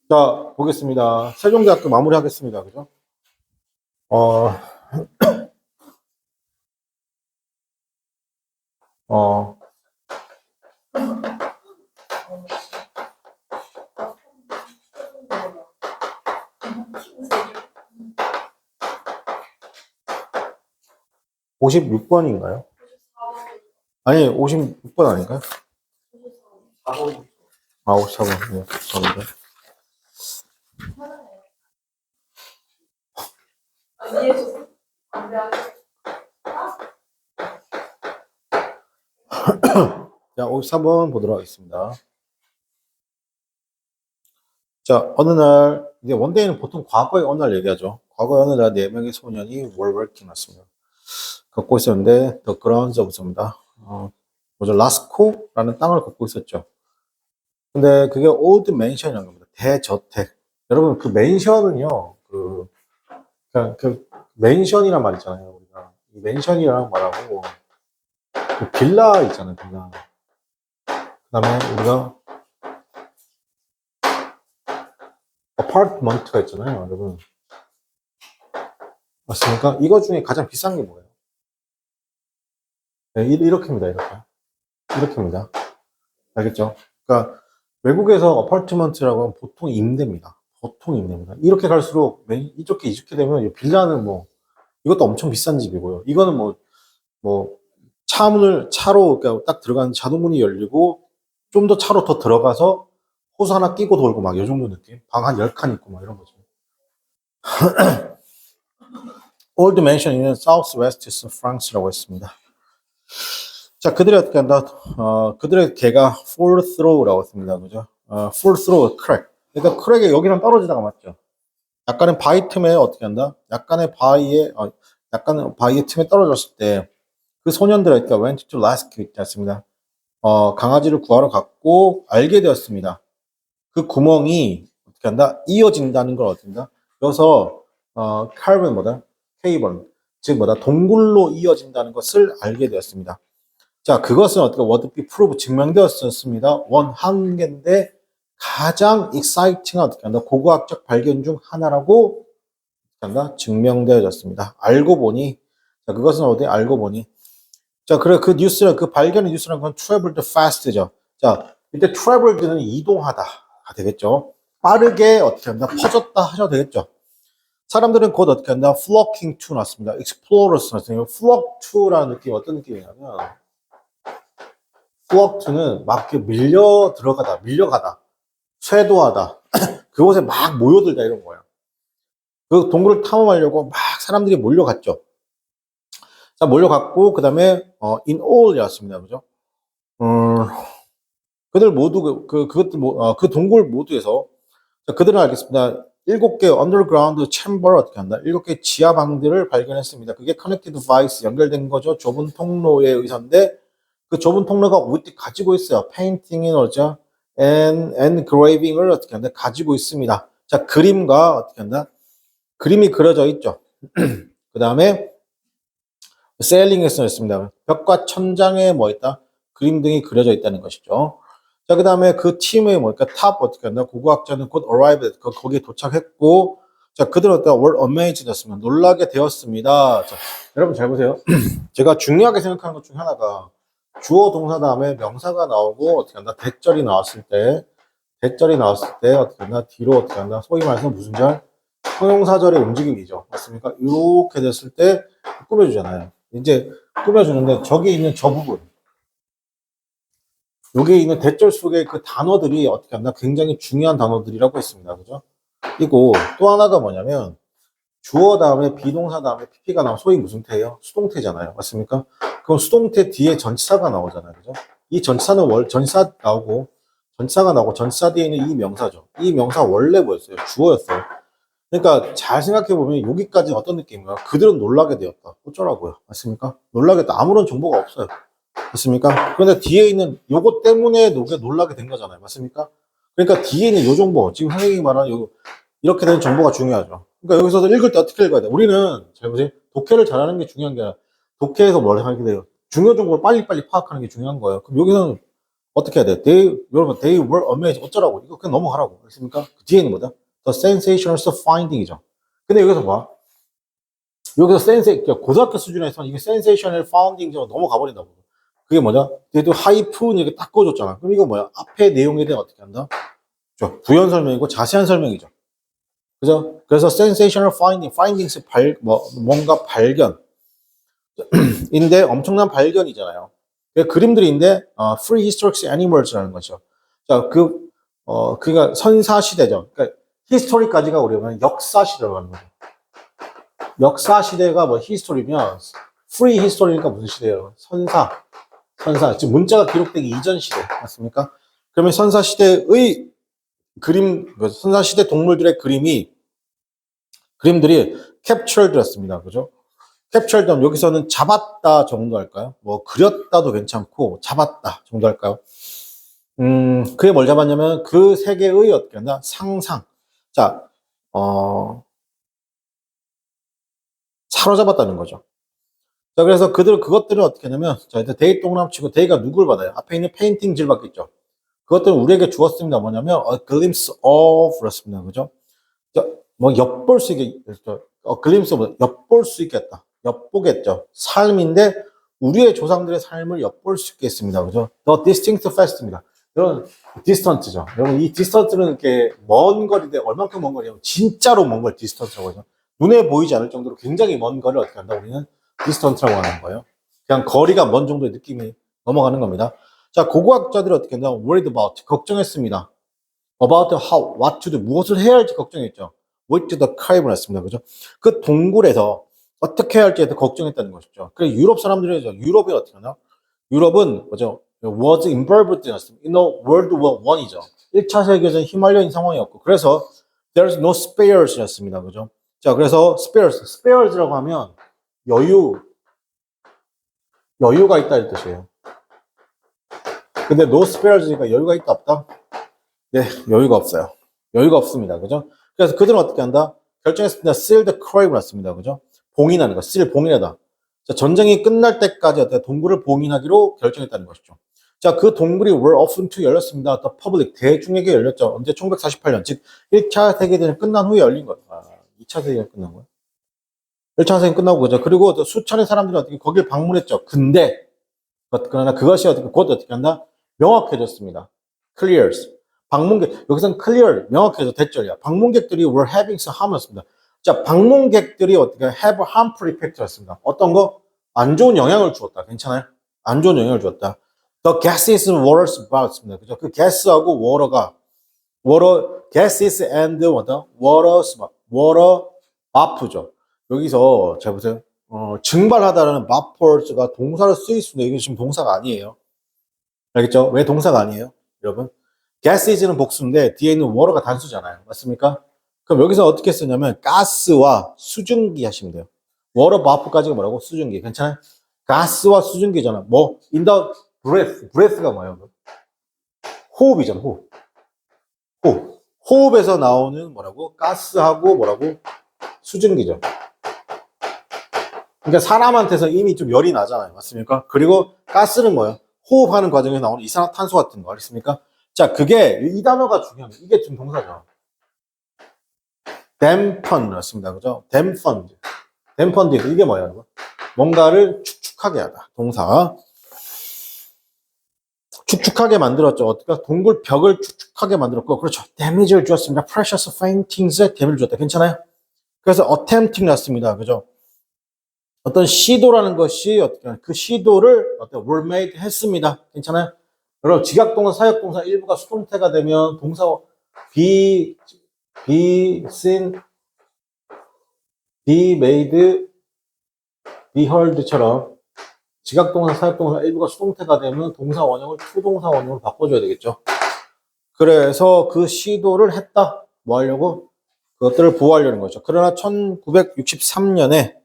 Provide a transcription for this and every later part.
자, 보겠습니다. 세종대학교 마무리하겠습니다. 그죠? 어, 어, 56번인가요? 아니, 56번 아닌가요? 아, 54번. 네, 죄송합니다. 자, 54번 보도록 하겠습니다. 자, 어느 날, 이제 원데이는 보통 과거의 어느 날 얘기하죠. 과거의 어느 날 4명의 소년이 월워킹 났습니다. 걷고 있었는데, 더 그라운드 오브입니다. 뭐죠? 라스코라는 땅을 걷고 있었죠. 근데 그게 올드 맨션이라는 겁니다. 대저택. 여러분, 그 맨션은요, 그 맨션이란 말 있잖아요. 우리가 이 맨션이라는 말하고 그 빌라 있잖아요. 빌라. 그다음에 우리가 어파트먼트가 있잖아요. 여러분. 맞습니까? 이거 중에 가장 비싼 게 뭐예요? 네, 이렇게입니다. 이렇게입니다. 알겠죠? 그러니까 외국에서 어파트먼트라고 하면 보통 임대입니다. 보통 임대입니다. 이렇게 갈수록 이렇게 되면 빌라는 뭐 이것도 엄청 비싼 집이고요. 이거는 뭐 차로 딱 들어가는 자동문이 열리고 좀 더 차로 더 들어가서 호수 하나 끼고 돌고 막 이 정도 느낌? 방 한 10칸 있고 막 이런 거죠. Old Mansion in Southwest France라고 했습니다. 자, 그들이 어떻게 한다? 그들의 개가 fall through라고 했습니다. 그죠? fall through crack. 그러니까 크랙에 여기랑 떨어지다가 맞죠? 약간의 바위 틈에 어떻게 한다? 약간의 바위의 틈에 떨어졌을 때 그 소년들이 went to rescue 있지 않습니다. 강아지를 구하러 갔고 알게 되었습니다. 그 구멍이 어떻게 한다? 이어진다는 걸 어떻게 한다? 여기서 칼본 뭐다? 케이번 즉 뭐다? 동굴로 이어진다는 것을 알게 되었습니다. 자, 그것은 어떻게 워드비 프로브 증명되었습니다. 한 개인데 가장 익사이팅한 어떻게 한다? 고고학적 발견 중 하나라고 한다? 증명되어졌습니다. 알고 보니 자, 그것은 어디 알고 보니 자, 그래 그 뉴스는 그 발견의 뉴스는 건 traveled fast죠. 자, 이때 traveled는 이동하다가 되겠죠. 빠르게 어떻게 한다? 퍼졌다 하셔도 되겠죠. 사람들은 곧 어떻게 한다? flocking to 났습니다. explorers 났습니다. flock to라는 느낌 어떤 느낌이냐면 flock to는 막 밀려가다, 쇄도하다, 그곳에 막 모여들다 이런 거예요. 그 동굴을 탐험하려고 막 사람들이 몰려갔죠. 자, 몰려갔고 그 다음에 in all이었습니다. 그죠? 그들 모두 그 동굴 모두에서 자, 그들은 알겠습니다. 7개 언더그라운드 챔버를 어떻게 한다? 7개 지하 방들을 발견했습니다. 그게 커넥티드 바이스 연결된 거죠. 좁은 통로에 의선데 그 좁은 통로가 우리 가지고 있어요. 페인팅인 어죠? engraving을 어떻게 한다? 가지고 있습니다. 자, 그림과 어떻게 한다? 그림이 그려져 있죠. 그 다음에 세일링에 써있습니다. 벽과 천장에 뭐 있다? 그림 등이 그려져 있다는 것이죠. 자, 그 다음에 그 팀의 뭐니까 탑 어떻게 한다? 고고학자는 곧 arrived 거기에 도착했고, 자, 그들은 어떤 were amazed 였습니다. 놀라게 되었습니다. 자, 여러분 잘 보세요. 제가 중요하게 생각하는 것 중에 하나가 주어 동사 다음에 명사가 나오고 어떻게 한다? 대절이 나왔을 때 어떻게 한다? 뒤로 어떻게 한다? 소위 말해서 무슨 절? 형용사절의 움직임이죠. 맞습니까? 이렇게 됐을 때 꾸며주잖아요. 이제 꾸며주는데 저기 있는 저 부분 여기에 있는 대절 속의 그 단어들이 어떻게 한다? 굉장히 중요한 단어들이라고 했습니다. 그죠? 그리고 또 하나가 뭐냐면 주어 다음에 비동사 다음에 pp가 나오면 소위 무슨 태예요? 수동태잖아요. 맞습니까? 그럼 수동태 뒤에 전치사가 나오잖아요. 그죠? 이 전치사는 전치사가 나오고 전치사 뒤에 있는 이 명사죠. 이 명사 원래 뭐였어요? 주어였어요. 그러니까 잘 생각해보면 여기까지 어떤 느낌인가? 그들은 놀라게 되었다. 어쩌라고요? 맞습니까? 놀라게 되었다. 아무런 정보가 없어요. 맞습니까? 그런데 뒤에 있는 요거 때문에 놀라게 된 거잖아요. 맞습니까? 그러니까 뒤에 있는 요 정보, 지금 선생님이 말한 이렇게 된 정보가 중요하죠. 그러니까 여기서도 읽을 때 어떻게 읽어야 돼? 우리는, 잘 보세요. 독해를 잘하는 게 중요한 게 아니라, 독해에서 뭘 하게 돼요? 중요 정보를 빨리빨리 파악하는 게 중요한 거예요. 그럼 여기서는 어떻게 해야 돼? 여러분, they were amazed. 어쩌라고? 이거 그냥 넘어가라고. 그렇습니까? 그 뒤에는 뭐다? The sensational finding이죠. 근데 여기서 봐. 여기서 고등학교 수준에서는 이게 sensational finding으로 넘어가 버린다고. 그게 뭐냐? 얘도 하이프는 이렇게 딱 꺼줬잖아. 그럼 이거 뭐야? 앞에 내용에 대해 어떻게 한다? 부연 설명이고 자세한 설명이죠. 그죠? 그래서 sensational findings 뭔가 발견. 인데 엄청난 발견이잖아요. 그림들인데 prehistoric animals라는 거죠. 자, 그러니까 선사 시대죠. 그러니까 히스토리까지가 우리가 역사 시대로 가는 거죠. 역사 시대가 뭐 히스토리면 prehis토리니까 무슨 시대예요? 선사. 지금 문자가 기록되기 이전 시대 맞습니까? 그러면 선사 시대의 선사 시대 동물들의 그림들이 캡처를 들었습니다. 그죠? 캡처를 여기서는 잡았다 정도 할까요? 뭐 그렸다도 괜찮고 잡았다 정도 할까요? 그게 뭘 잡았냐면 그 세계의 어떻게 한다? 상상. 자, 사로잡았다는 거죠. 자, 그래서 그것들은 어떻게 하냐면, 자, 일단 데이 동그라미 치고 데이가 누굴 받아요? 앞에 있는 페인팅지를 받겠죠. 그것들은 우리에게 주었습니다. 뭐냐면, a glimpse of, 그렇습니다. 그죠? 자, 뭐, 엿볼 수 있게, glimpse of, 엿볼 수 있겠다. 엿보겠죠. 삶인데, 우리의 조상들의 삶을 엿볼 수 있겠습니다. 그죠? The distinct fast입니다. 여러분, 디스턴트죠. 여러분, 이 디스턴트는 이렇게 먼 거리인데, 얼만큼 먼 거리냐면, 진짜로 먼 걸 디스턴트라고 하죠. 눈에 보이지 않을 정도로 굉장히 먼 거리를 어떻게 한다? 우리는 디스턴트라고 하는 거예요. 그냥 거리가 먼 정도의 느낌이 넘어가는 겁니다. 자, 고고학자들이 어떻게 한다? worried about, 걱정했습니다. about how, what to do, 무엇을 해야 할지 걱정했죠. with the cave를 했습니다. 그죠? 그 동굴에서 어떻게 해야 할지에 대해 걱정했다는 것이죠. 그래서 유럽 사람들이죠. 유럽이 어떻게 하나? 유럽은 뭐죠? was involved in the World War I이죠. 1차 세계대전 휘말려진 상황이었고, 그래서 there's no spares였습니다. 그죠? 자, 그래서 spares라고 하면 여유가 있다 이 뜻이에요. 근데 no spares니까 여유가 있다 없다? 네, 여유가 없어요. 여유가 없습니다. 그죠? 그래서 그들은 어떻게 한다? 결정했습니다. seal the crave를 했습니다. 그죠? 봉인하는 거, seal 봉인하다. 자, 전쟁이 끝날 때까지 어떻게 동굴을 봉인하기로 결정했다는 것이죠. 자, 그 동굴이 were open to 열렸습니다. The public, 대중에게 열렸죠. 언제? 1948년, 즉 1차 세계대전 끝난 후에 열린 거예요. 2차 세계대전 끝난 거예요. 1차 세계대전 끝나고 그죠. 그리고 수천의 사람들이 어떻게 거길 방문했죠. 근데 그러나 그것이 어떻게 곧 어떻게 한다? 명확해졌습니다. clears. 방문객, 여기서는 clear, 명확해져 대절이야. 방문객들이 were having some harm였습니다. 자, 방문객들이 어떻게 have harmful effect였습니다. 어떤 거? 안 좋은 영향을 주었다. 괜찮아요? 안 좋은 영향을 주었다. The gases and waters about,습니다. 그죠? 그 ga스하고 gases and water vapor죠. 여기서 잘 보세요. 증발하다라는 vapors가 동사로 쓰일 수도 있는데 이게 지금 동사가 아니에요. 알겠죠? 왜 동사가 아니에요? 여러분. gases는 복수인데 뒤에 있는 water가 단수잖아요. 맞습니까? 그럼 여기서 어떻게 쓰냐면 가스와 수증기 하시면 돼요. water vapor까지가 뭐라고? 수증기. 괜찮아요? 가스와 수증기잖아. 뭐 in the breath가 뭐예요? 호흡이잖아. 호흡에서 나오는 뭐라고? 가스하고 뭐라고? 수증기죠. 그러니까 사람한테서 이미 좀 열이 나잖아요. 맞습니까? 그리고 가스는 뭐예요? 호흡하는 과정에서 나오는 이산화탄소 같은 거. 알겠습니까? 자, 그게 이 단어가 중요합니다. 이게 지금 동사죠. dampen였습니다. 그죠? dampened. 이게 뭐예요, 여러분? 뭔가를 축축하게 하다. 동사. 축축하게 만들었죠. 어떻게? 동굴 벽을 축축하게 만들었고, 그렇죠. damage를 주었습니다. precious faintings에 damage를 주었다. 괜찮아요? 그래서 attempting 났습니다. 그죠? 어떤 시도라는 것이 어떻게 그 시도를 were made 했습니다. 괜찮아요? 여러분 직역동사, 사역동사 일부가 수동태가 되면 동사 be seen, be made, be heard처럼 직역동사, 사역동사 일부가 수동태가 되면 동사 원형을 투동사 원형으로 바꿔줘야 되겠죠. 그래서 그 시도를 했다. 뭐 하려고? 그것들을 보호하려는 거죠. 그러나 1963년에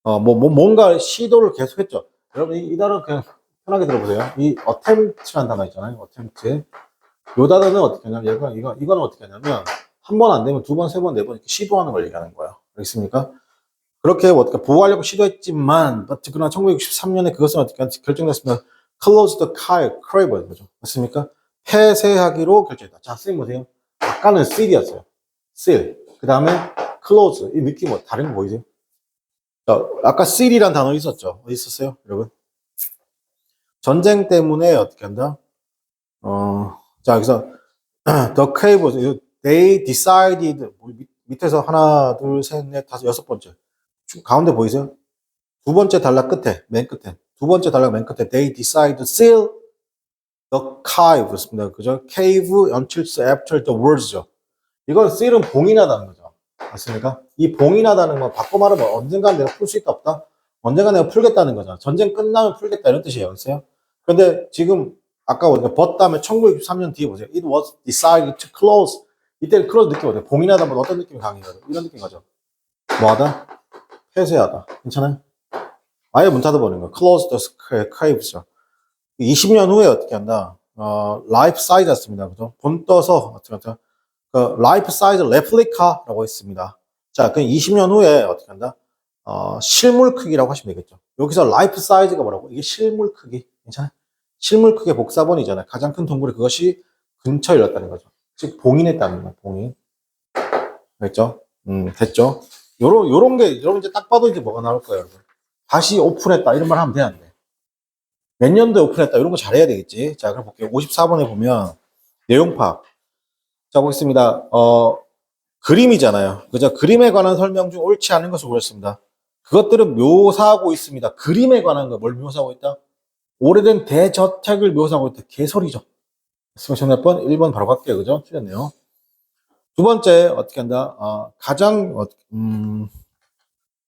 뭔가 시도를 계속했죠. 여러분 이 단어 그냥 편하게 들어보세요. 이 attempt라는 단어 있잖아요. attempt. 이 단어는 어떻게 하냐면 이거는 어떻게 하냐면 한 번 안 되면 두 번, 세 번, 네 번 이렇게 시도하는 걸 얘기하는 거예요. 알겠습니까? 그렇게 어떻게 보호하려고 시도했지만 그러나 1963년에 그것은 어떻게 결정됐습니다. close the crave 거죠. 맞습니까? 폐쇄하기로 결정했다. 자, 선생님 보세요. 아까는 seal이었어요. seal. 그 다음에 close. 이 느낌 뭐 다른 거 보이세요? 자, 아까 seal이란 단어 있었죠? 어디 있었어요, 여러분? 전쟁 때문에 어떻게 한다? 자, 여기서 the crave, they decided 밑에서 하나, 둘, 셋, 넷, 다섯, 여섯 번째. 가운데 보이세요? 두 번째 단락 끝에, 맨 끝에. 두 번째 단락 맨 끝에 they decide to seal the cave 그렇습니다. 그죠? cave until after the words죠. 이건 seal은 봉인하다는 거죠. 맞습니까? 이 봉인하다는 건 바꿔 말하면 언젠가 내가 풀 수 있다 없다? 언젠가 내가 풀겠다는 거잖아. 전쟁 끝나면 풀겠다 이런 뜻이에요. 그렇어요? 근데 지금 아까 우리가 but 다음에 1963년 뒤에 보세요. It was decided to close. 이때는 close 느낌 어때요? 봉인하다 보면 어떤 느낌이 강해요? 이런 느낌 가죠. 뭐하다? 폐쇄하다. 괜찮아요? 아예 문 닫아버리는 거야. Close the cave죠. 20년 후에 어떻게 한다? 라이프 사이즈였습니다. 그죠? 본 떠서 어떻게 한다? 라이프 사이즈 레플리카라고 했습니다. 자, 그 20년 후에 어떻게 한다? 실물 크기라고 하시면 되겠죠. 여기서 라이프 사이즈가 뭐라고? 이게 실물 크기. 괜찮아요? 실물 크기의 복사본이잖아요. 가장 큰 동굴이 그것이 근처에 일었다는 거죠. 즉, 봉인했다는 거예요. 봉인. 됐죠? 됐죠? 요런 게, 여러분 이제 딱 봐도 이제 뭐가 나올 거예요, 여러분. 다시 오픈했다. 이런 말 하면 되는데. 몇 년도에 오픈했다. 이런 거 잘해야 되겠지. 자, 그럼 볼게요. 54번에 보면, 내용 파악. 자, 보겠습니다. 그림이잖아요. 그죠? 그림에 관한 설명 중 옳지 않은 것을 보였습니다. 그것들은 묘사하고 있습니다. 그림에 관한 거 뭘 묘사하고 있다? 오래된 대저택을 묘사하고 있다. 개소리죠. 정답 번 1번 바로 갈게요. 그죠? 틀렸네요. 두 번째, 어떻게 한다?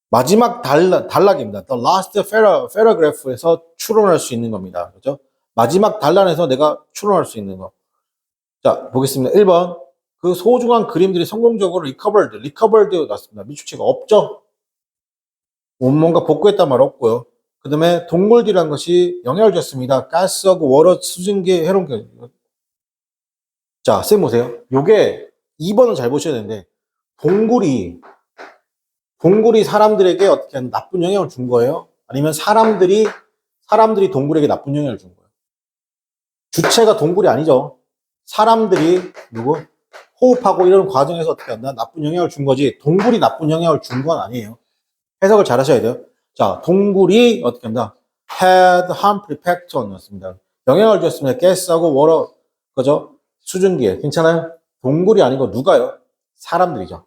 마지막 단락입니다. The last paragraph에서 추론할 수 있는 겁니다. 그죠? 마지막 단락에서 내가 추론할 수 있는 거. 자, 보겠습니다. 1번. 그 소중한 그림들이 성공적으로 recovered 났습니다. 미추치가 없죠? 뭔가 복구했단 말 없고요. 그 다음에 동물들이란 것이 영향을 줬습니다. 가스하고 워터 수증기 해로운 게. 자, 쌤 보세요. 요게 2번은 잘 보셔야 되는데, 동굴이 사람들에게 어떻게 나쁜 영향을 준 거예요? 아니면 사람들이 동굴에게 나쁜 영향을 준 거예요? 주체가 동굴이 아니죠. 사람들이 호흡하고 이런 과정에서 어떻게 한다? 나쁜 영향을 준 거지. 동굴이 나쁜 영향을 준 건 아니에요. 해석을 잘 하셔야 돼요. 자, 동굴이 어떻게 한다? had harmful effect on 였습니다. 영향을 줬습니다. 가스하고 워터, 그죠? 수증기에. 괜찮아요? 동굴이 아니고 누가요? 사람들이죠.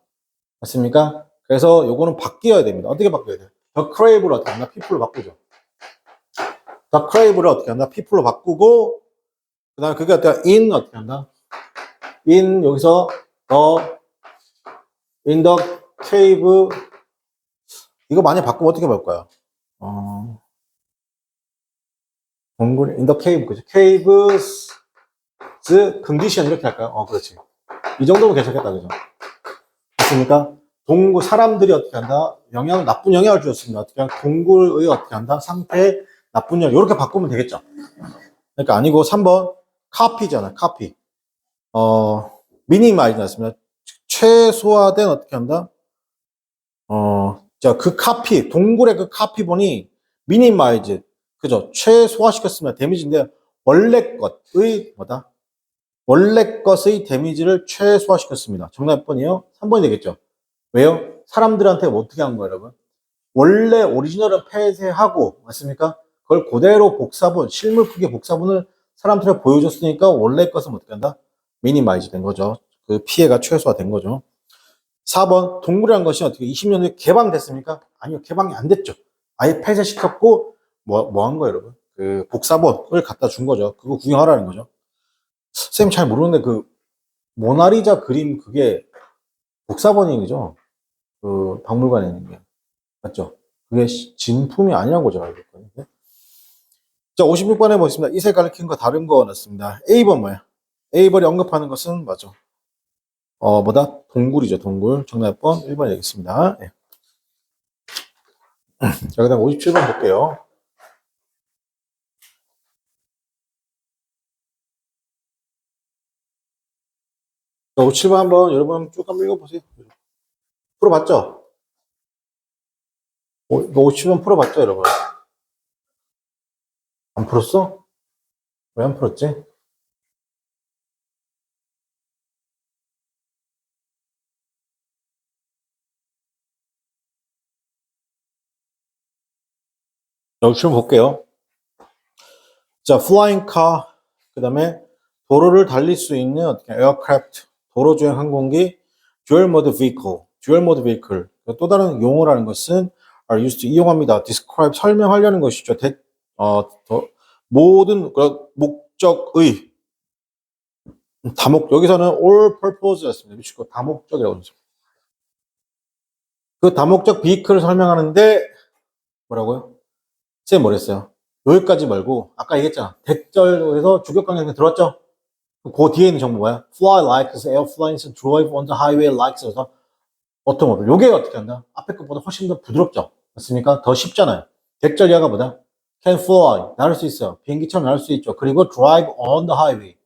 맞습니까? 그래서 요거는 바뀌어야 됩니다. 어떻게 바뀌어야 돼요? The crave를 어떻게 한다? people로 바꾸죠. The crave를 어떻게 한다? people로 바꾸고, 그 다음에 그게 어떻게 어떻게 한다? 여기서 in the cave, 이거 많이 바꾸면 어떻게 볼까요? 동굴, in the cave, 그죠? cave's condition 이렇게 할까요? 그렇지. 이 정도면 괜찮겠다, 그죠? 맞습니까? 동굴, 사람들이 어떻게 한다? 나쁜 영향을 주었습니다. 어떻게 한다? 동굴의 어떻게 한다? 상태에 나쁜 영향, 이렇게 바꾸면 되겠죠? 그러니까 아니고 3번, copy잖아, copy. minimize 났습니다. 최소화된 어떻게 한다? 자, 그 카피, 동굴의 그 카피본이 minimize, 그죠? 최소화시켰습니다. 데미지인데, 원래 것의 데미지를 최소화시켰습니다. 정답 몇 번이에요? 3번이 되겠죠? 왜요? 사람들한테 어떻게 한 거예요, 여러분? 원래 오리지널은 폐쇄하고, 맞습니까? 그걸 그대로 복사본, 실물 크기 복사본을 사람들한테 보여줬으니까 원래 것은 어떻게 한다? 미니마이즈 된 거죠. 그 피해가 최소화된 거죠. 4번, 동굴이라는 것이 어떻게 20년 후에 개방됐습니까? 아니요, 개방이 안 됐죠. 아예 폐쇄시켰고, 뭐 한 거예요, 여러분? 그 복사본을 갖다 준 거죠. 그거 구경하라는 거죠. 쌤 잘 모르는데 그 모나리자 그림 그게 복사본이죠. 그 박물관에 있는 게. 맞죠? 그게 진품이 아니란 거죠, 알고 있거든요. 자, 56번에 보겠습니다. 이세 가리킨 거 다른 거 넣습니다. A번 뭐야? A번이 언급하는 것은 맞죠? 동굴이죠, 동굴. 정답 번 1번 얘기했습니다. 네. 자, 그 다음 57번 볼게요. 자, 57번 한번 여러분 쭉 한번 읽어보세요. 풀어봤죠? 57번 풀어봤죠, 여러분? 안 풀었어? 왜 안 풀었지? 여기 좀 볼게요. 자, flying car, 그 다음에 도로를 달릴 수 있는 어떻게 aircraft, 도로주행 항공기, dual mode vehicle, dual mode vehicle. 또 다른 용어라는 것은 are used to 이용합니다. describe 설명하려는 것이죠. 모든 목적의 다목 여기서는 all purpose였습니다. 미치고 다목적이라고 하죠. 그 다목적 vehicle을 설명하는데 뭐라고요? 쌤 뭐랬어요? 여기까지 말고 아까 얘기했잖아. 대절에서 주격강약 들었죠? 그 뒤에 있는 정보 뭐야? Fly like airplanes, drive on the highway like 그래서 오토모빌. 요게 어떻게 한다? 앞에 것보다 훨씬 더 부드럽죠? 맞습니까? 더 쉽잖아요. 대절 이하가 뭐다? Can fly, 날을 수 있어요. 비행기처럼 날 수 있죠. 그리고 drive on the highway.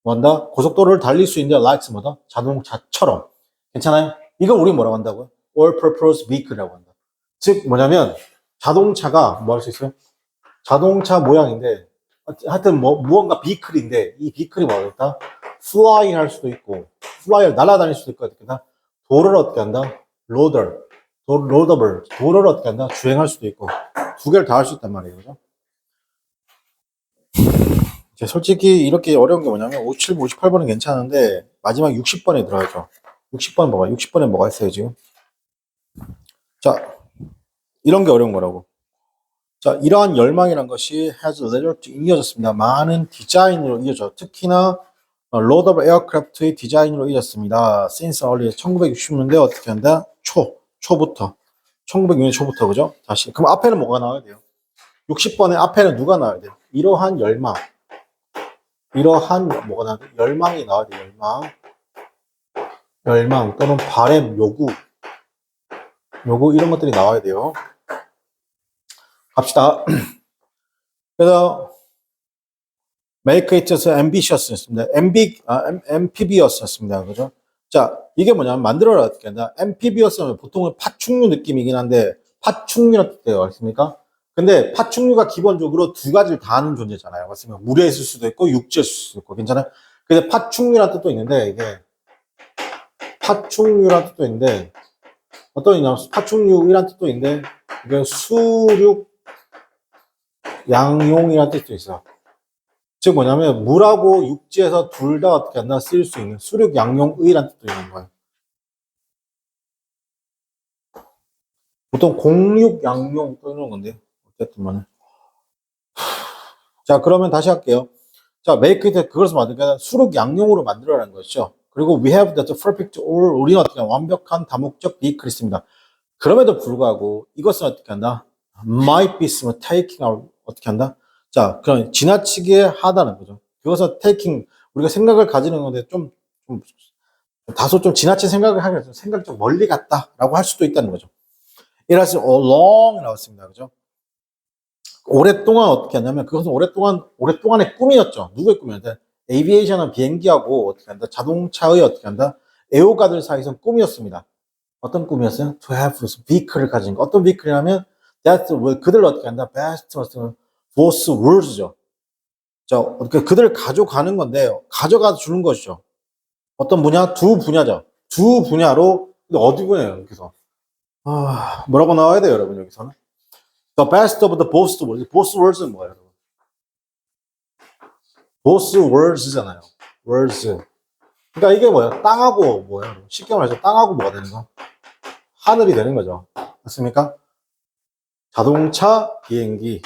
뭐한다? 고속도로를 달릴 수 있는데 like 뭐다? 자동차처럼. 괜찮아요? 이거 우리 뭐라고 한다고요? All purpose vehicle이라고 한다. 즉 뭐냐면 자동차가 뭐 할 수 있어요? 자동차 모양인데 하여튼 뭐 무언가 비클인데 이 비클이 뭐겠다? 플라잉 할 수도 있고 플라이를 날아다닐 수도 있고 어떻게 한다? 도로를 어떻게 한다? 로더블 도로를 어떻게 한다? 주행할 수도 있고 두 개를 다 할 수 있단 말이에요. 그죠? 솔직히 이렇게 어려운 게 뭐냐면 57, 58번은 괜찮은데 마지막 60번에 들어가죠. 60번 뭐가? 60번에 뭐가 있어요 지금? 자, 이런 게 어려운 거라고. 자, 이러한 열망이란 것이 has led to 이어졌습니다. 많은 디자인으로 이어져. 특히나 로더블 에어크래프트의 디자인으로 이어졌습니다. since early 1960년대 어떻게 한다? 초부터 1960년 초부터 그죠? 다시 그럼 앞에는 뭐가 나와야 돼요? 60번에 앞에는 누가 나와야 돼요? 이러한 열망, 이러한 뭐가 나와야 돼요? 열망이 나와야 돼요. 열망 또는 바램, 요구 이런 것들이 나와야 돼요. 갑시다. 그래서 make it ambitious였습니다. amphibious 였습니다. 그죠? 자, 이게 뭐냐면 만들어라 어떻게 한다? amphibious 는 보통은 파충류 느낌이긴 한데 파충류라는 뜻이에요. 맞습니까? 근데 파충류가 기본적으로 두 가지를 다 하는 존재잖아요. 맞습니까? 물에 있을 수도 있고 육지에 있을 수도 있고 괜찮아요? 근데 파충류라는 뜻도 있는데 이게 파충류라는 뜻도 있는데 어떤 있냐? 파충류이란 뜻도 있는데 이게 수륙 양용이라는 뜻도 있어. 즉 뭐냐면 물하고 육지에서 둘 다 어떻게 한다 쓰일 수 있는 수륙 양용의란 뜻도 있는 거예요. 보통 공육 양용 이런 건데 어쨌든 간에 자 그러면 다시 할게요. 자 make it 그것을 만들까 수륙 양용으로 만들어라는 것이죠. 그리고 we have the perfect or 우리는 어떻게 완벽한 다목적 비클이 있습니다. 그럼에도 불구하고 이것은 어떻게 한다? might be taking out 어떻게 한다? 자 그럼 지나치게 하다는 거죠. 그것은 taking 우리가 생각을 가지는 건데 좀 다소 좀 지나친 생각을 하면 생각이 좀 멀리 갔다라고 할 수도 있다는 거죠. 이라시 long 나왔습니다. 그죠? 오랫동안 어떻게 하냐면 그것은 오랫동안의 꿈이었죠. 누구의 꿈이었는데 에이비에이션은 비행기하고 어떻게 한다? 자동차의 어떻게 한다? 애호가들 사이에서 꿈이었습니다. 어떤 꿈이었어요? To have vehicle을 가진 거. 어떤 vehicle이냐면 that 그들을 어떻게 한다? Best both worlds죠. 자, 어떻게 그들을 가져가는 건데 가져가 주는 것이죠. 어떤 분야? 두 분야죠. 두 분야로 근데 어디 분야예요? 여기서 뭐라고 나와야 돼요, 여러분 여기서는? The best of the both worlds. both worlds는 뭐예요, 여러분? both worlds잖아요. worlds. 그러니까 이게 뭐예요? 땅하고 뭐예요? 쉽게 말해서 땅하고 뭐가 되는 거? 하늘이 되는 거죠. 맞습니까? 자동차, 비행기를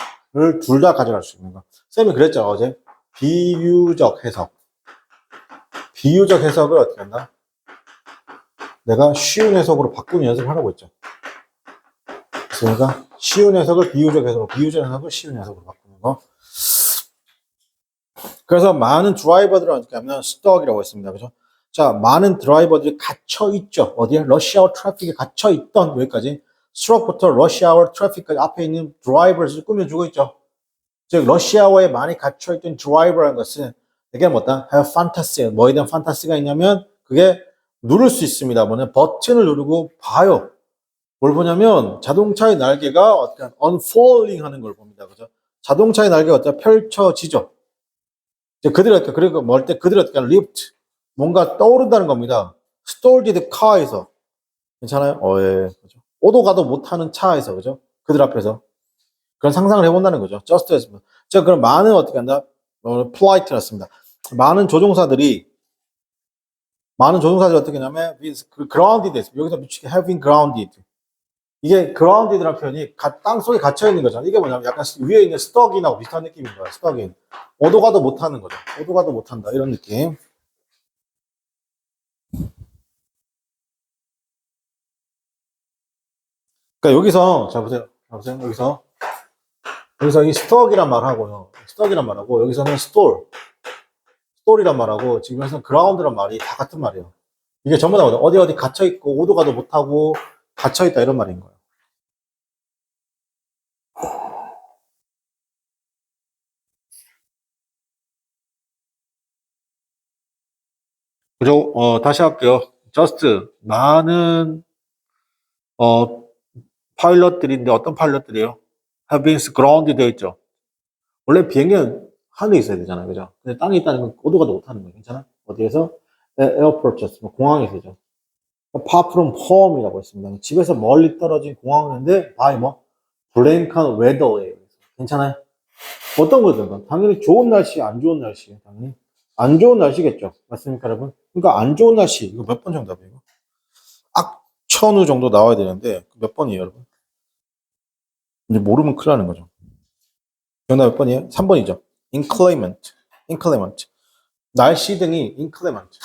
둘 다 가져갈 수 있는 거. 쌤이 그랬죠, 어제? 비유적 해석. 비유적 해석을 어떻게 한다? 내가 쉬운 해석으로 바꾸는 연습을 하라고 했죠. 그러니까 쉬운 해석을 비유적 해석으로, 비유적 해석을 쉬운 해석으로 바꾸는 거. 그래서 많은 드라이버들은 어떻게 하면 스톡이라고 했습니다. 그죠? 자, 많은 드라이버들이 갇혀있죠. 어디에? 러시아워 트래픽에 갇혀있던 여기까지. 스트로크부터 러시아워 트래픽까지 앞에 있는 드라이버를 꾸며주고 있죠. 즉, 러시아워에 많이 갇혀있던 드라이버라는 것은 이게 뭐다? have fantasy. 뭐에 대한 판타시가 있냐면 그게 누를 수 있습니다. 뭐냐? 버튼을 누르고 봐요. 뭘 보냐면 자동차의 날개가 어떻게 unfolding 하는 걸 봅니다. 그죠? 자동차의 날개가 어떻게 펼쳐지죠. 이제 그들이 어떻게, 그리고 뭘 때 그들이 어떻게 lift. 뭔가 떠오른다는 겁니다. stored car에서. 괜찮아요? 예. 그죠. 오도 가도 못하는 차에서, 그죠? 그들 앞에서. 그런 상상을 해본다는 거죠. just as. 자, 그럼 많은 어떻게 한다? polite였습니다. 많은 조동사들이 어떻게 하냐면, grounded 했습니다. 여기서 미치게 having grounded. 이게 grounded라는 표현이 땅 속에 갇혀 있는 거잖아요. 이게 뭐냐면 약간 위에 있는 stuck인하고 비슷한 느낌인 거야. stuck인. 오도 가도 못하는 거죠. 오도 가도 못한다. 이런 느낌. 그러니까 여기서, 자 보세요. 여기서 이 stuck이란 말하고요. stuck이란 말하고, 여기서는 store이란 말하고, 지금 여기서는 ground란 말이 다 같은 말이에요. 이게 전부 다 어디 갇혀 있고, 오도 가도 못하고, 갇혀 있다 이런 말인 거예요. 그죠? 다시 할게요. just 많은 파일럿들인데 어떤 파일럿들이에요? have been grounded 되어 있죠. 원래 비행기는 하늘에 있어야 되잖아요, 그죠? 근데 땅에 있다는 건 오도 가도 못하는 거예요, 괜찮아? 어디에서? 에어포트였어, 공항에서죠. far from home이라고 했습니다. 집에서 멀리 떨어진 공항인데 by 뭐 blank weather예요. 괜찮아요? 어떤 거든 당연히 좋은 날씨, 안 좋은 날씨, 당연히 안 좋은 날씨겠죠. 맞습니까, 여러분? 그러니까 안 좋은 날씨 이거 몇 번 정답이에요? 이거? 악천후 정도 나와야 되는데 몇 번이에요, 여러분? 이제 모르면 큰일 나는 거죠. 정답 몇 번이에요? 3번이죠. inclement. 날씨 등이 inclement.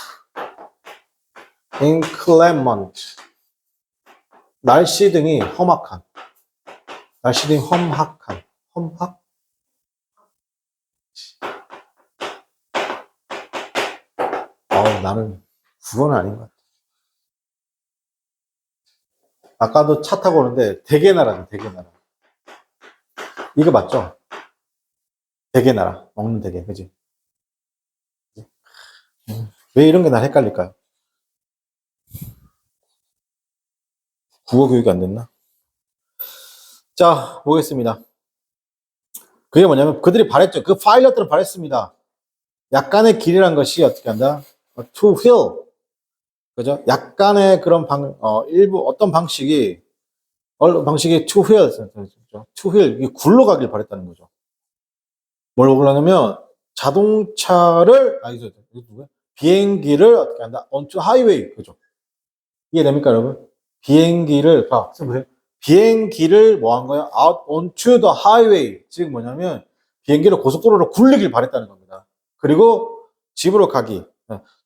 날씨 등이 험악한. 날씨 등이 험악한. 험악? 나는 그건 아닌 것 같아. 아까도 차 타고 오는데 대게나라죠, 대게나라. 이거 맞죠? 대게나라. 먹는 대게, 그지? 왜 이런 게 날 헷갈릴까요? 국어 교육이 안 됐나? 자, 보겠습니다. 그게 뭐냐면 그들이 바랬죠. 그 파일럿들은 바랬습니다. 약간의 길이란 것이 어떻게 한다? to hill. 그죠? 약간의 그런 일부 어떤 방식이 to hill. to hill. 이게 굴러가길 바랬다는 거죠. 뭘 그러냐면 자동차를 비행기를 어떻게 한다? onto highway. 그죠? 이해됩니까, 여러분? 비행기를 보세요. 비행기를 뭐 한 거야? out onto the highway. 즉 뭐냐면 비행기를 고속도로로 굴리길 바랬다는 겁니다. 그리고 집으로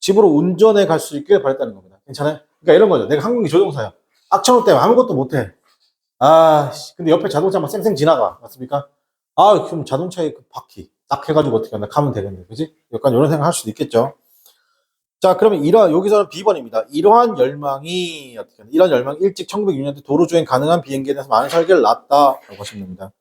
집으로 운전해 갈 수 있길 바랬다는 겁니다. 괜찮아요? 그러니까 이런 거죠. 내가 항공기 조종사야. 악천후 때문에 아무것도 못해. 근데 옆에 자동차 막 쌩쌩 지나가. 맞습니까? 그럼 자동차의 그 바퀴 딱 해가지고 어떻게 한다? 가면 되겠네. 그지? 약간 이런 생각 할 수도 있겠죠. 자, 그러면 여기서는 B번입니다. 이러한 열망이 일찍 1906년대 도로주행 가능한 비행기에 대해서 많은 설계를 놨다라고 하시면 됩니다.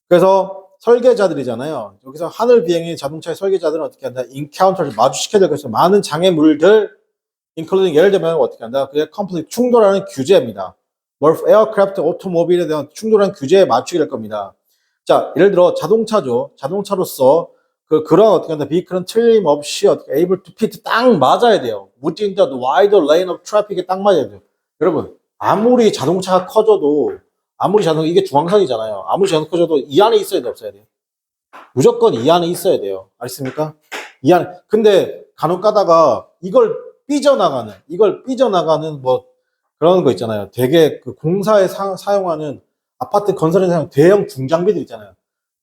그래서 설계자들이잖아요. 여기서 하늘 비행의 자동차의 설계자들은 어떻게 한다? 인카운터를 마주시켜야 될 것이 많은 장애물들, including 예를 들면 어떻게 한다? 그게 conflict, 충돌하는 규제입니다. 에어크래프트, 오토모빌에 대한 충돌하는 규제에 맞추게 될 겁니다. 자, 예를 들어 자동차죠. 자동차로서 그런 어떻게 한다? 비클은 틀림없이 어떻게 able to fit 딱 맞아야 돼요. within the wide lane of traffic에 딱 맞아야 돼요. 여러분, 아무리 자동차가 커져도 이게 중앙선이잖아요. 아무리 자동차 커져도 이 안에 있어야 돼, 없어야 돼요? 무조건 이 안에 있어야 돼요. 아시습니까? 이 안에. 근데 간혹 가다가 이걸 삐져나가는 뭐 그런 거 있잖아요. 되게 그 공사에 사용하는 아파트 건설에 사용하는 대형 중장비들 있잖아요.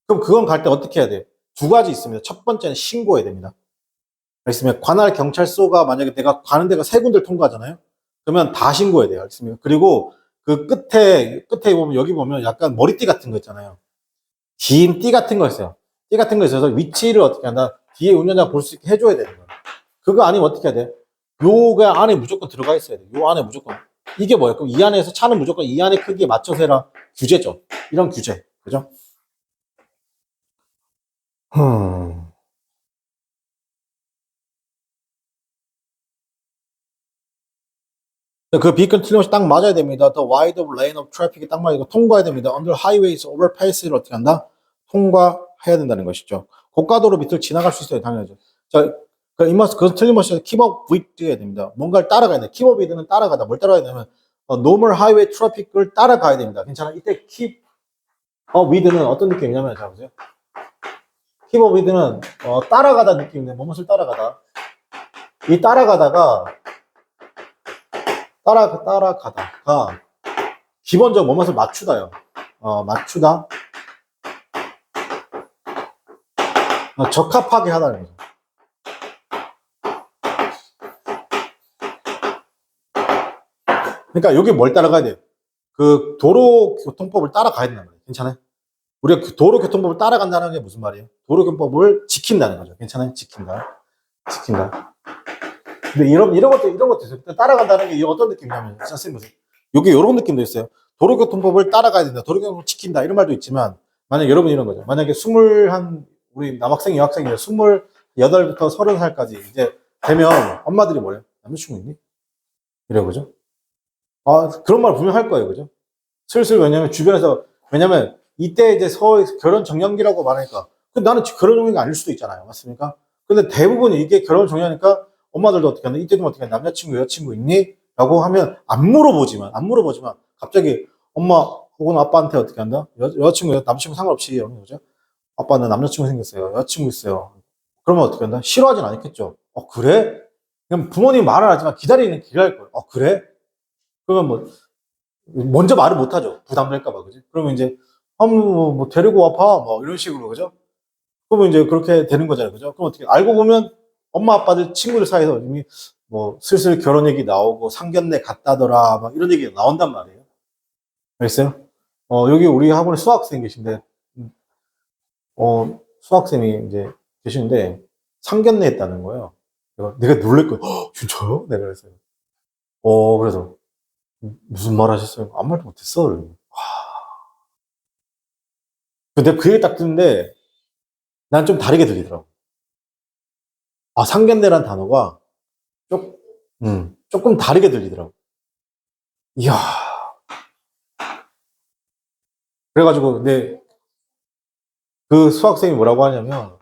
그럼 그건 갈 때 어떻게 해야 돼요? 두 가지 있습니다. 첫 번째는 신고해야 됩니다. 알겠습니까? 관할 경찰서가 만약에 내가 가는 데가 세 군데를 통과하잖아요. 그러면 다 신고해야 돼요. 알겠습니까? 그리고 그 끝에 보면 여기 보면 약간 머리띠 같은 거 있잖아요. 긴 띠 같은 거 있어요. 띠 같은 거 있어서 위치를 어떻게 한다? 뒤에 운전자가 볼 수 있게 해줘야 되는 거예요. 그거 아니면 어떻게 해야 돼? 요게 안에 무조건 들어가 있어야 돼. 요 안에 무조건. 이게 뭐예요? 그럼 이 안에서 차는 무조건 이 안의 크기에 맞춰서 해라. 규제죠. 이런 규제. 그죠? 그 비건 틀림없이 딱 맞아야 됩니다. The wide lane of traffic이 딱 맞아야 통과해야 됩니다. Under highways, overpass를 어떻게 한다? 통과해야 된다는 것이죠. 고가도로 밑을 지나갈 수 있어요. 당연하죠. 자, 그건 틀림없이 keep up with해야 됩니다. 뭔가를 따라가야 돼. keep up with는 따라가다. 뭘 따라가야 되냐면 normal highway traffic을 따라가야 됩니다. 괜찮아? 이때 keep up with는 어떤 느낌이냐면 자 보세요. keep up with는 따라가다 느낌인데 무엇을 따라가다. 이 따라가다가 기본적으로 무엇을 맞추다요. 맞추다. 적합하게 하다는 거죠. 그러니까 여기 뭘 따라가야 돼요? 그 도로교통법을 따라가야 된다는 거예요. 괜찮아요? 우리가 그 도로교통법을 따라간다는 게 무슨 말이에요? 도로교통법을 지킨다는 거죠. 괜찮아요? 지킨다. 근데 이런 것도 있어요. 따라간다는 게 어떤 느낌이냐면, 선생님 보세요. 여기 이런 느낌도 있어요. 도로교통법을 따라가야 된다. 도로교통법을 지킨다. 이런 말도 있지만, 만약 여러분 이런 거죠. 만약에 우리 남학생, 여학생이 28부터 30살까지 이제 되면 엄마들이 뭐래요? 남자친구 있니? 이래요. 그죠? 그런 말 분명 할 거예요. 그죠? 슬슬 왜냐면 이때 이제 결혼 정년기라고 말하니까 나는 결혼 정년기가 아닐 수도 있잖아요. 맞습니까? 근데 대부분 이게 결혼 정년이니까 엄마들도 어떻게 하나 이때 좀 어떻게 하나 남자친구 여자친구 있니? 라고 하면 안 물어보지만 갑자기 엄마 혹은 아빠한테 어떻게 한다? 여자친구 남자친구 상관없이 그죠? 아빠 나 남자친구 생겼어요. 여자친구 있어요. 그러면 어떻게 한다? 싫어하진 않겠죠. 그래? 그냥 부모님 말을 하지만 기다리는 기다릴 거예요. 그래? 그러면 먼저 말을 못 하죠. 부담될까봐, 그지? 그러면 이제, 뭐 데리고 와봐. 뭐, 이런 식으로, 그죠? 그러면 이제 그렇게 되는 거잖아요. 그죠? 그럼 어떻게, 알고 보면 엄마, 아빠들, 친구들 사이에서 이미 뭐, 슬슬 결혼 얘기 나오고, 상견례 갔다더라. 막 이런 얘기가 나온단 말이에요. 알겠어요? 여기 우리 학원에 수학생 계신데, 수학생이 이제 계시는데, 상견례 했다는 거예요. 내가 놀랄 거예요. 진짜요? 내가 그랬어요. 그래서, 무슨 말 하셨어요? 아무 말도 못했어. 근데 그 얘기 딱 듣는데 난 좀 다르게 들리더라고. 상견례란 단어가 조금 다르게 들리더라고. 이야. 그래가지고 근데 그 수학생이 뭐라고 하냐면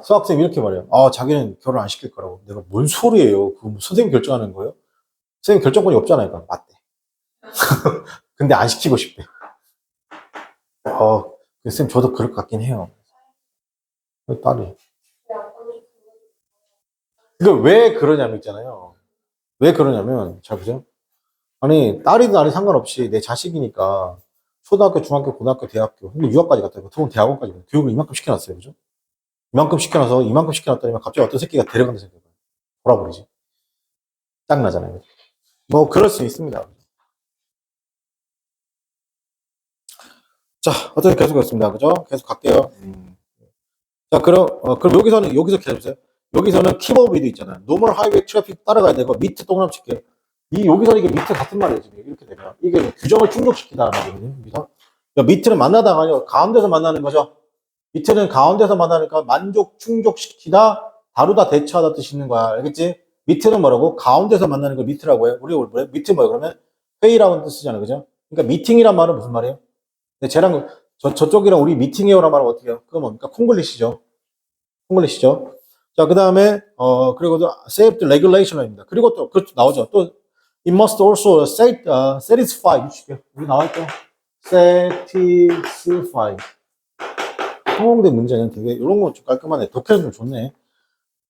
수학생이 이렇게 말해요. 자기는 결혼 안 시킬 거라고. 내가 뭔 소리예요? 그 선생님 결정하는 거예요? 선생님 결정권이 없잖아요. 그러니까 맞대. 근데 안 시키고 싶대. 선생님 저도 그럴 것 같긴 해요. 딸이. 이거 왜 그러냐면 있잖아요. 왜 그러냐면 잘 보세요. 아니 딸이든 아니 상관없이 내 자식이니까 초등학교, 중학교, 고등학교, 대학교, 근데 유학까지 갔다 보통 대학원까지 가요. 교육을 이만큼 시켜놨어요, 그죠? 이만큼 시켜놨더니 갑자기 어떤 새끼가 데려간다 생각해요. 돌아버리지. 짱나잖아요. 뭐 그럴 수 있습니다. 자, 어쨌든 계속 했습니다, 그죠? 계속 갈게요. 자, 그럼 여기서 기다려주세요. 여기서는 키버비도 있잖아요. 노멀 하이웨이 트래픽 따라가야 되고 밑에 동그라미 칠게요. 여기서는 이게 밑에 같은 말이에요, 지금. 이렇게 되면. 이게 규정을 충족시키다는 말이거든요, 여기서. 밑에는 만나다가 아니고 가운데서 만나는 거죠. 밑에는 가운데서 만나니까 만족, 충족시키다, 다루다, 대처하다 뜻이 있는 거야. 알겠지? 밑에는 뭐라고? 가운데서 만나는 걸 밑이라고 해요. 우리 뭐래? 밑에 뭐예요? 그러면 회의라는 뜻이잖아요, 그죠? 그러니까 미팅이란 말은 무슨 말이에요? 쟤랑, 저쪽이랑 우리 미팅해요란 말은 어떻게 해요? 그거 뭡니까? 콩글리시죠. 자, 그 다음에, 그리고 또, save the regulation입니다. 그리고 또, 그것도 나오죠. 또, it must also satisfy. 여기 나와있죠. satisfy. 성공대 문제는 되게, 이런 건 좀 깔끔하네. 독해는 좀 좋네.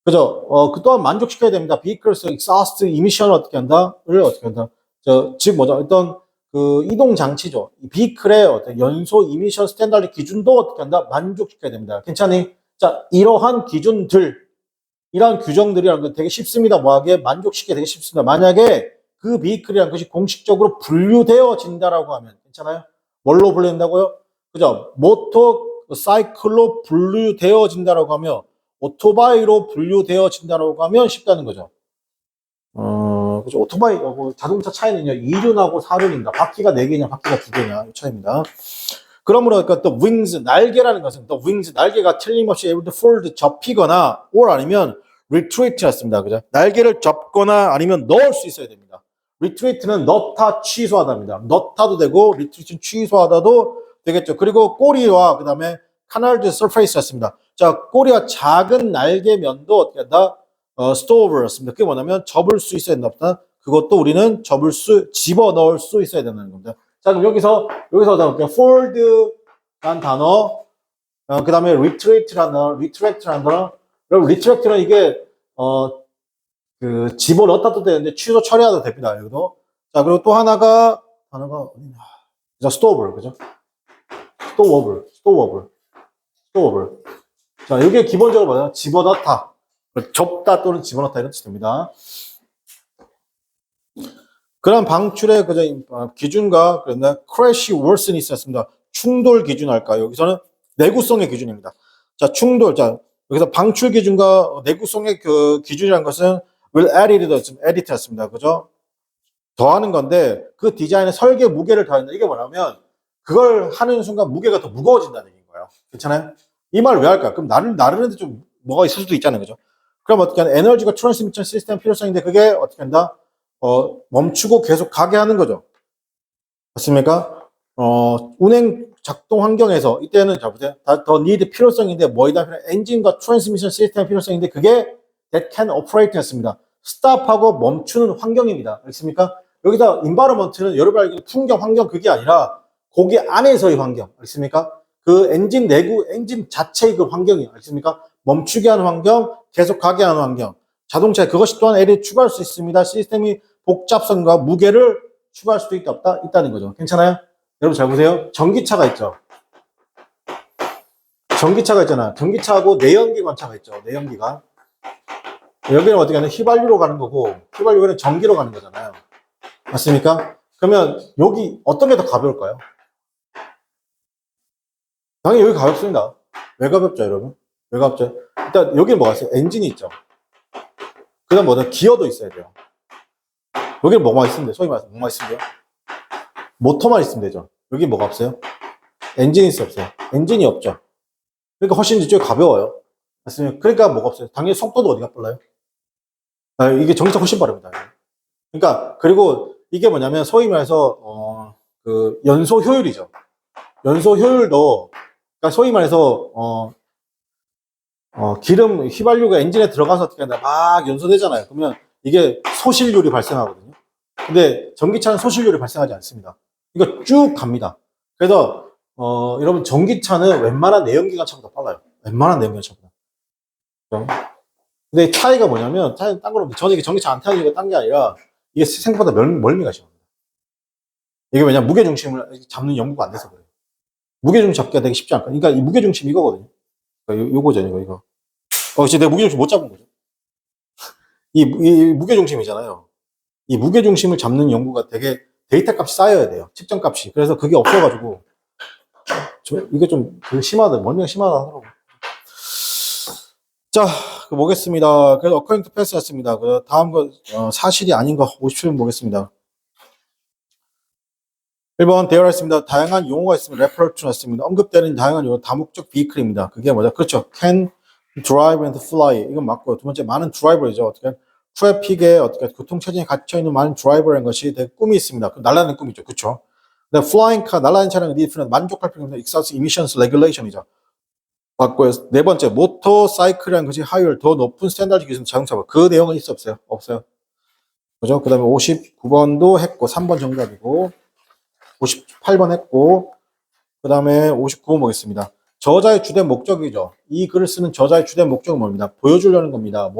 그죠? 그 또한 만족시켜야 됩니다. vehicles exhaust emission을 어떻게 한다? 즉, 뭐죠? 어떤, 이동 장치죠. vehicle의 어떤 연소 이미션 스탠다드 기준도 어떻게 한다? 만족시켜야 됩니다. 괜찮니? 자, 이러한 규정들이라는 건 되게 쉽습니다. 뭐하게? 만족시키기 되게 쉽습니다. 만약에 그 vehicle이라는 것이 공식적으로 분류되어진다라고 하면, 괜찮아요? 뭘로 분류된다고요? 그죠? 모터사이클로 분류되어진다라고 하면, 오토바이로 분류되어진다라고 하면 쉽다는 거죠. 그죠? 오토바이, 자동차 차이는요, 2륜하고 4륜입니다. 바퀴가 4개냐, 바퀴가 2개냐, 이 차이입니다. 그러므로, 그러니까 또 wings, 날개라는 것은 또 wings, 날개가 틀림없이 able to fold, 접히거나, or 아니면 retreat였습니다. 그죠? 날개를 접거나 아니면 넣을 수 있어야 됩니다. retreat는 넣다, 취소하다입니다. 넣다도 되고, retreat는 취소하다도 되겠죠. 그리고 꼬리와 그 다음에 canard surface였습니다. 자, 꼬리와 작은 날개면도 어떻게 한다? store였습니다. 그게 뭐냐면 접을 수 있어야 된다. 그것도 우리는 집어 넣을 수 있어야 된다는 겁니다. 자, 그럼 여기서 fold란 단어, 그 다음에 retract라는 단어, 그리고 retract는 이게, 그 집어 넣었다도 되는데 취소 처리하도 됩니다. 여기도. 자, 그리고 또 하나가 단어가 어디냐? storeable, 그죠? storeable. 자, 이게 기본적으로 뭐냐? 집어넣다, 접다 또는 집어넣다 이런 뜻이 됩니다. 그런 방출의 그저 기준과 그런데 crash worsen이 있었습니다. 충돌 기준할까? 여기서는 내구성의 기준입니다. 자, 충돌. 자, 여기서 방출 기준과 내구성의 그 기준이라는 것은 will added였습니다. 그죠? 더하는 건데 그 디자인의 설계 무게를 더한다. 이게 뭐냐면 그걸 하는 순간 무게가 더 무거워진다는 얘기인 거예요. 괜찮아요? 이 말 왜 할까? 그럼 나르는데 좀 뭐가 있을 수도 있잖아요. 그죠? 그럼 어떻게 하냐? 에너지가 트랜스미션 시스템 필요성인데 그게 어떻게 한다? 멈추고 계속 가게 하는 거죠. 맞습니까? 운행 작동 환경에서 이때는 자 보세요. 더 need 필요성인데 뭐이다? 엔진과 트랜스미션 시스템 필요성인데 그게 that can operate였습니다. 스탑하고 멈추는 환경입니다. 알겠습니까? 여기다 environment는 여러분 알기로 풍경, 환경 그게 아니라 고기 안에서의 환경. 알겠습니까? 그 엔진 내구, 엔진 자체의 그 환경이에요. 알겠습니까? 멈추게 하는 환경, 계속 가게 하는 환경. 자동차에 그것이 또한 L이 추가할 수 있습니다. 시스템이 복잡성과 무게를 추가할 수도 있다, 없다? 있다는 거죠. 괜찮아요? 여러분 잘 보세요. 전기차가 있죠. 전기차가 있잖아. 전기차하고 내연기관차가 있죠. 내연기관. 여기는 어떻게 하냐? 휘발유로 가는 거고, 휘발유는 전기로 가는 거잖아요. 맞습니까? 그러면 여기 어떤 게 더 가벼울까요? 당연히 여기 가볍습니다. 왜 가볍죠, 여러분? 왜 가볍죠? 일단 여기는 뭐가 있어요? 엔진이 있죠. 그 다음 뭐냐? 기어도 있어야 돼요. 여기는 뭐만 있으면 돼요? 소위 말해서 뭐만 있으면 돼요? 모터만 있으면 되죠. 여기 뭐가 없어요? 엔진이 있어요, 없어요? 엔진이 없죠. 그러니까 훨씬 이쪽이 가벼워요. 맞습니까? 그러니까 뭐가 없어요? 당연히 속도도 어디가 빨라요? 이게 전기차 훨씬 빠릅니다. 그러니까 그리고 이게 뭐냐면 소위 말해서 그 연소 효율이죠. 연소 효율도 그러니까 소위 말해서 기름 휘발유가 엔진에 들어가서 어떻게 한다 막 연소되잖아요. 그러면 이게 소실률이 발생하거든요. 근데 전기차는 소실률이 발생하지 않습니다. 이거 쭉 갑니다. 그래서 여러분 전기차는 웬만한 내연기관차보다 빨라요. 웬만한 내연기관차보다. 근데 차이가 뭐냐면 차이는 딴 거로 저는 이게 전기차 안 타는 이유가 딴 게 아니라 이게 생각보다 멀미가 심합니다. 이게 왜냐 무게중심을 잡는 연구가 안 돼서 그래요. 무게중심 잡기가 되게 쉽지 않거든요. 그러니까 이 무게중심 이거거든요. 그러니까 요거죠, 이거. 진짜 내가 무게중심 못 잡은 거죠. 이 무게중심이잖아요. 이 무게중심을 잡는 연구가 되게 데이터 값이 쌓여야 돼요. 측정 값이. 그래서 그게 없어가지고 이게 좀 멀미가 심하다 하더라고요. 자, 보겠습니다. 그래서 according to pass였습니다. 다음 거 사실이 아닌 거 57번 보겠습니다. 1번 대열하 있습니다. 다양한 용어가 있습니다. refer to 했습니다. 언급되는 다양한 용어 다목적 vehicle입니다. 그게 뭐죠? 그렇죠. can drive and fly. 이건 맞고요. 두 번째 많은 드라이버이죠. 어떻게 트래픽에 어떻게 교통체증에 갇혀 있는 많은 드라이버라는 것이 되게 꿈이 있습니다. 날아다니는 꿈이죠. 그렇죠. 근데 flying car 날아다니는 차량은 니드는 만족할 필요가 없는 exhaust emissions regulation이죠. 맞고요. 네 번째 모터사이클이라는 것이 하율 더 높은 스탠다드 기준 자동차. 그 내용은 있어 없어요? 없어요. 그죠? 그다음에 59번도 했고 3번 정답이고 58번 했고 그다음에 59번 보겠습니다. 저자의 주된 목적이죠. 이 글을 쓰는 저자의 주된 목적은 뭡니다? 보여주려는 겁니다.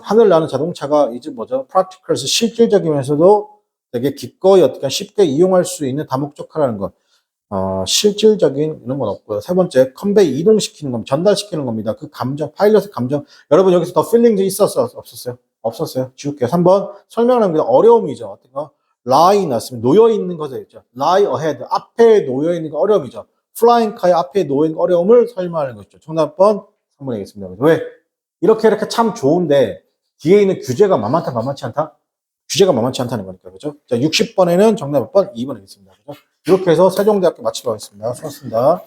하늘 나는 자동차가 이제 뭐죠? practical에서 실질적이면서도 되게 기꺼이 어떻게 쉽게 이용할 수 있는 다목적화라는 것. 실질적인 이런 건 없고요. 세 번째, 컨베이 이동시키는 겁니다. 전달시키는 겁니다. 그 감정, 파일럿의 감정. 여러분 여기서 더 필링즈 있었어요? 없었어요? 없었어요. 지울게요. 3번, 설명을 합니다. 어려움이죠. 어떤 거? lie 났으면 놓여있는 것에 있죠. lie ahead. 앞에 놓여있는 거 어려움이죠. flying car의 앞에 놓여있는 어려움을 설명하는 것이죠. 정답번 3번 하겠습니다. 왜? 이렇게 참 좋은데 뒤에 있는 규제가 만만치 않다? 규제가 만만치 않다는 거니까. 그죠? 자, 60번에는 정답 몇 번? 2번 하겠습니다. 그죠? 이렇게 해서 세종대학교 마치도록 하겠습니다. 수고하셨습니다.